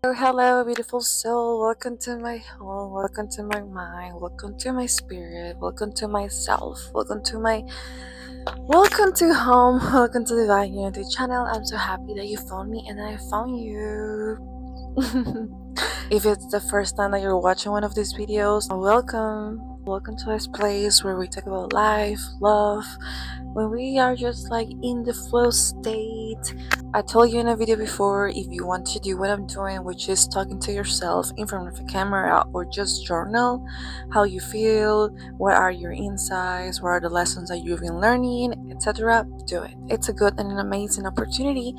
Hello, beautiful soul. Welcome to my home. Welcome to my mind. Welcome to my spirit. Welcome to myself. Welcome to home. Welcome to the Divine Unity channel. I'm so happy that you found me and I found you. If it's the first time that you're watching one of these videos, welcome. Welcome to this place where we talk about life, love, when we are just like in the flow state. I told you in a video before, if you want to do what I'm doing, which is talking to yourself in front of a camera or just journal how you feel, what are your insights, what are the lessons that you've been learning, etc., do it. It's a good and an amazing opportunity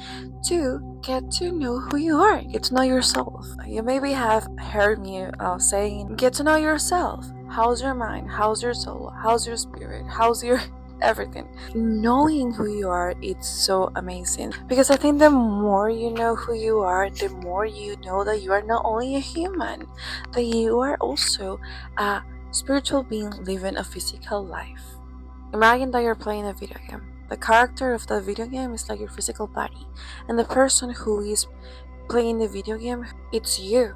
to get to know who you are, get to know yourself. You maybe have heard me saying, get to know yourself. How's your mind? How's your soul? How's your spirit? How's your everything? Knowing who you are, it's so amazing, because I think the more you know who you are, the more you know that you are not only a human, that you are also a spiritual being living a physical life. Imagine that you're playing a video game. The character of the video game is like your physical body, and the person who is playing the video game, it's you.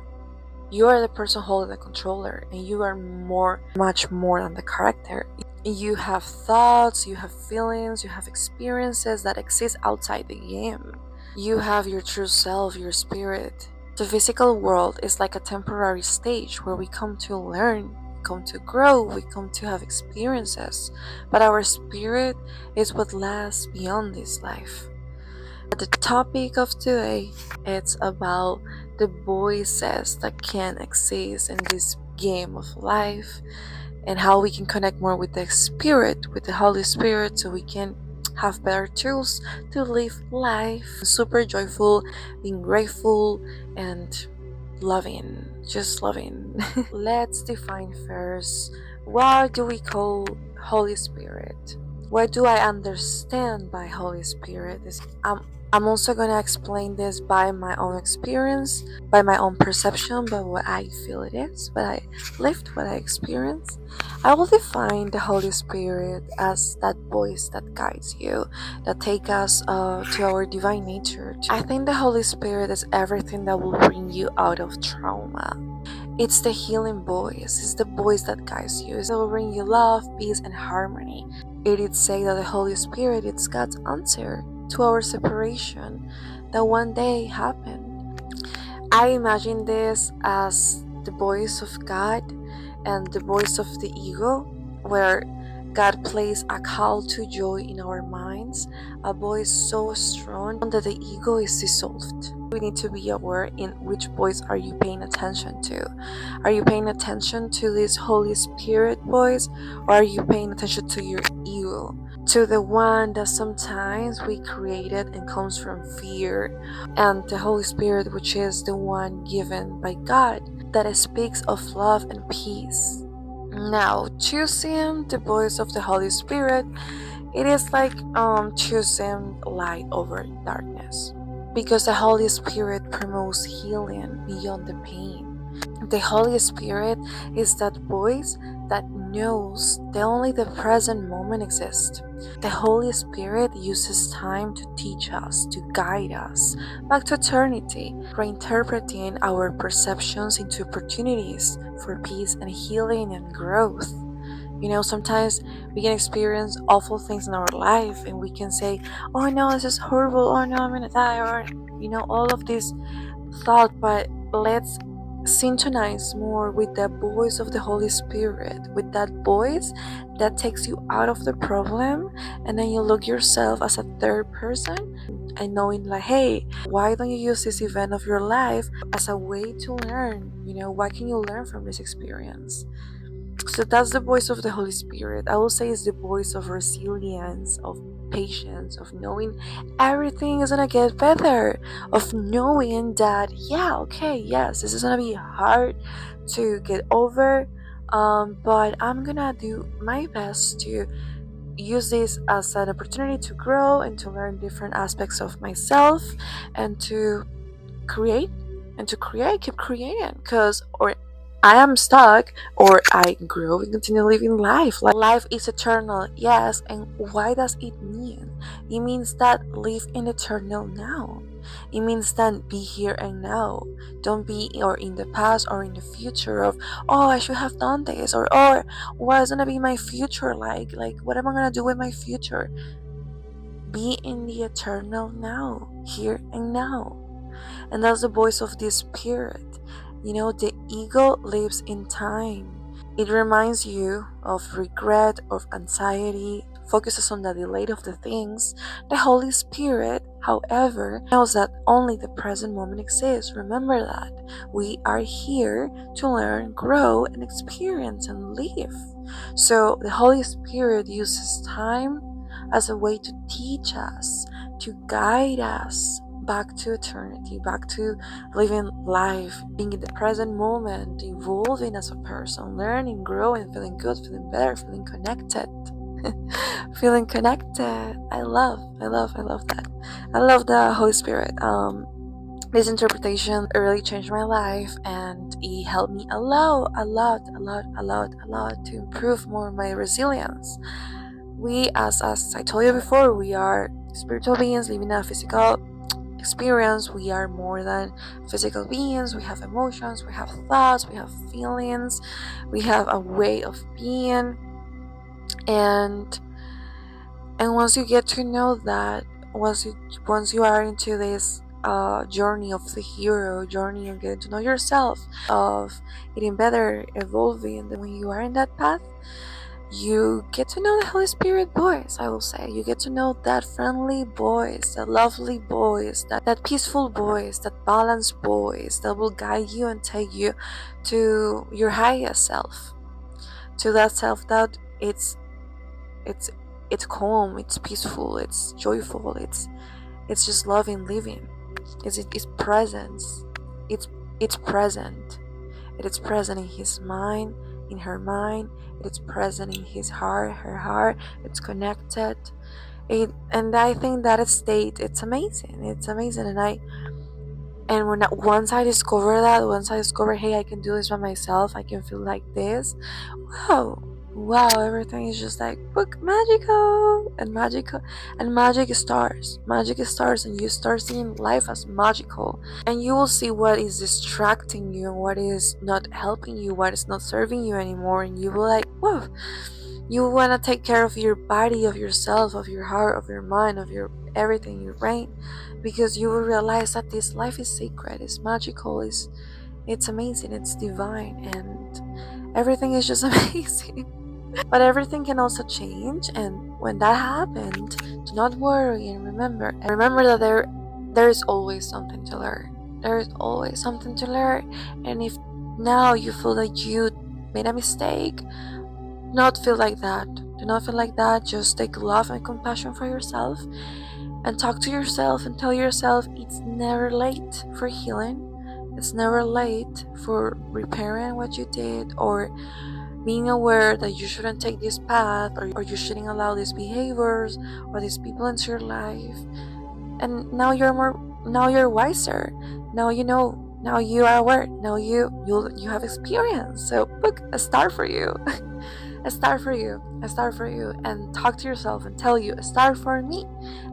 You are the person holding the controller, and you are much more than the character. You have thoughts, you have feelings, you have experiences that exist outside the game. You have your true self, your spirit. The physical world is like a temporary stage where we come to learn, we come to grow, we come to have experiences. But our spirit is what lasts beyond this life. The topic of today, it's about the voices that can exist in this game of life, and how we can connect more with the spirit, with the Holy Spirit, so we can have better tools to live life super joyful, being grateful, and loving, just loving. Let's define first, what do we call Holy Spirit? What do I understand by Holy Spirit? I'm also gonna explain this by my own experience, by my own perception, by what I feel it is, what I lived, what I experienced. I will define the Holy Spirit as that voice that guides you, that take us to our divine nature. I think the Holy Spirit is everything that will bring you out of trauma. It's the healing voice. It's the voice that guides you. It will bring you love, peace, and harmony. It is say that the Holy Spirit is God's answer to our separation that one day happened. I imagine this as the voice of God and the voice of the ego, where God plays a call to joy in our minds, a voice so strong that the ego is dissolved. We need to be aware in which voice are you paying attention to. Are you paying attention to this Holy Spirit voice, or are you paying attention to your ego? To the one that sometimes we created and comes from fear, and the Holy Spirit, which is the one given by God, that speaks of love and peace. Now, choosing the voice of the Holy Spirit, it is like choosing light over darkness, because the Holy Spirit promotes healing beyond the pain. The Holy Spirit is that voice that knows that only the present moment exists. The Holy Spirit uses time to teach us, to guide us back to eternity, reinterpreting our perceptions into opportunities for peace and healing and growth. Sometimes we can experience awful things in our life and we can say, oh no, this is horrible, oh no, I'm gonna die, or all of this thought, but let's synchronize more with the voice of the Holy Spirit, with that voice that takes you out of the problem, and then you look yourself as a third person and knowing like, hey, why don't you use this event of your life as a way to learn? What can you learn from this experience? So that's the voice of the Holy Spirit. I will say it's the voice of resilience, of patience, of knowing everything is gonna get better, of knowing that, yeah, okay, yes, this is gonna be hard to get over, but I'm gonna do my best to use this as an opportunity to grow and to learn different aspects of myself, and to create keep creating, because or I am stuck or I grow and continue living life. Life is eternal, yes, and why does it mean It means that live in eternal now. It means that be here and now. Don't be or in the past or in the future of, oh, I should have done this, or what's gonna be my future like? Like, what am I gonna do with my future? Be in the eternal now, here and now. And that's the voice of the spirit. The ego lives in time. It reminds you of regret, of anxiety, focuses on the delay of the things. The Holy Spirit, however, knows that only the present moment exists. Remember that. We are here to learn, grow, and experience and live. So the Holy Spirit uses time as a way to teach us, to guide us back to eternity, back to living life, being in the present moment, evolving as a person, learning, growing, feeling good, feeling better, feeling connected. Feeling connected. I love that. I love the Holy Spirit. This interpretation really changed my life, and it helped me a lot to improve more my resilience. We, as I told you before, we are spiritual beings living a physical experience. We are more than physical beings. We have emotions, we have thoughts, we have feelings, we have a way of being. And once you get to know that, once you are into this journey of the hero, journey of getting to know yourself, of getting better, evolving, then when you are in that path, you get to know the Holy Spirit voice. I will say you get to know that friendly voice, that lovely voice, that peaceful voice, that balanced voice that will guide you and take you to your highest self, to that self that it's calm, it's peaceful, it's joyful, it's just loving living. It's presence. It's present. It is present in his mind, in her mind. It is present in his heart, her heart. It's connected. And I think that state, it's amazing. It's amazing. And once I discover that, hey, I can do this by myself, I can feel like this. Wow, everything is just like magical, and magic stars, and you start seeing life as magical, and you will see what is distracting you and what is not helping you, what is not serving you anymore, and you will like, whoa, you want to take care of your body, of yourself, of your heart, of your mind, of your everything, your brain, because you will realize that this life is sacred, it's magical, it's amazing, it's divine, and everything is just amazing. But everything can also change, and when that happened, do not worry, and remember that there is always something to learn. There is always something to learn, and if now you feel that you made a mistake, do not feel like that. Just take love and compassion for yourself, and talk to yourself and tell yourself it's never late for healing. It's never late for repairing what you did, or being aware that you shouldn't take this path, or you shouldn't allow these behaviors or these people into your life. And now you're wiser. Now you know. Now you are aware. Now you have experience. So book a star for you. A star for you. And talk to yourself and tell you, a star for me.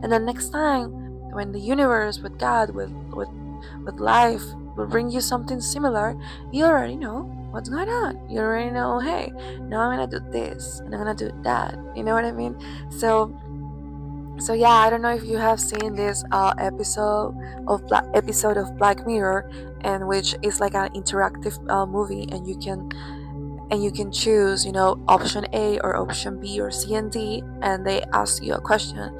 And then next time, when the universe, with God, with life will bring you something similar, you already know what's going on. You already know, hey, now I'm gonna do this and I'm gonna do that. You know what I mean? So yeah, I don't know if you have seen this episode of Black Mirror, and which is like an interactive movie, and you can choose, option A or option B or C and D, and they ask you a question,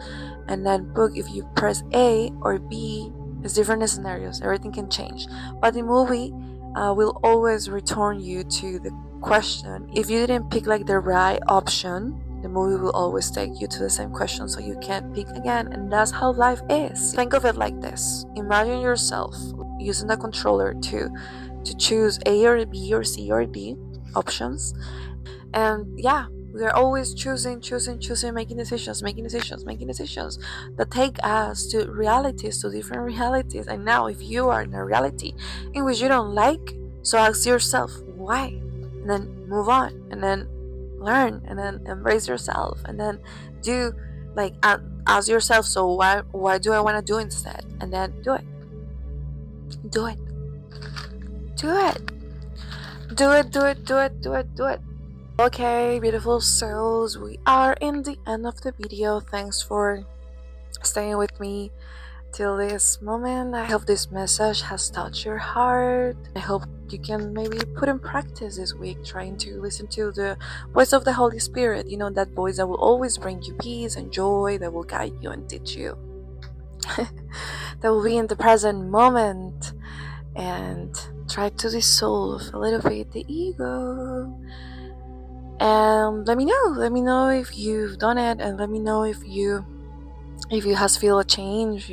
and then book, if you press A or B, it's different scenarios, everything can change, but the movie will always return you to the question. If you didn't pick like the right option, the movie will always take you to the same question, so you can't pick again. And that's how life is. Think of it like this. Imagine yourself using the controller to choose A or B or C or D options, and yeah, we are always choosing, making decisions that take us to realities, to different realities. And now, if you are in a reality in which you don't like, so ask yourself why, and then move on, and then learn, and then embrace yourself, and then do Like, ask yourself, so what do I want to do instead? And then do it. Do it. Do it. Do it, do it, do it, do it, do it. Okay, beautiful souls, we are in the end of the video. Thanks for staying with me till this moment. I hope this message has touched your heart. I hope you can maybe put in practice this week, trying to listen to the voice of the Holy Spirit. You know, that voice that will always bring you peace and joy, that will guide you and teach you, that will be in the present moment, and try to dissolve a little bit the ego. And let me know if you've done it, and let me know if you has feel a change,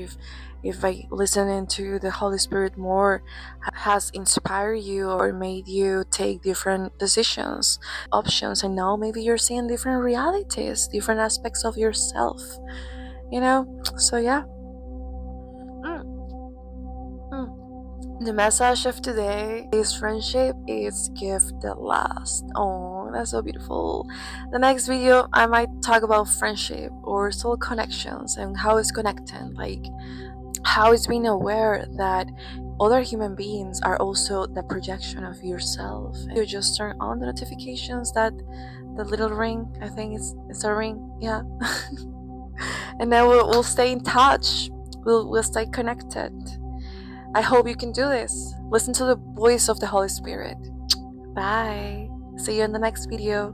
if by listening to the Holy Spirit more has inspired you or made you take different decisions, options, and now maybe you're seeing different realities, different aspects of yourself, you know. So yeah. The message of today is friendship is gift that lasts. Oh, that's so beautiful. The next video I might talk about friendship or soul connections and how it's connecting, like how it's being aware that other human beings are also the projection of yourself. You just turn on the notifications, that the little ring, I think it's a ring, yeah. And then we'll stay in touch. We'll stay connected. I hope you can do this. Listen to the voice of the Holy Spirit. Bye. See you in the next video.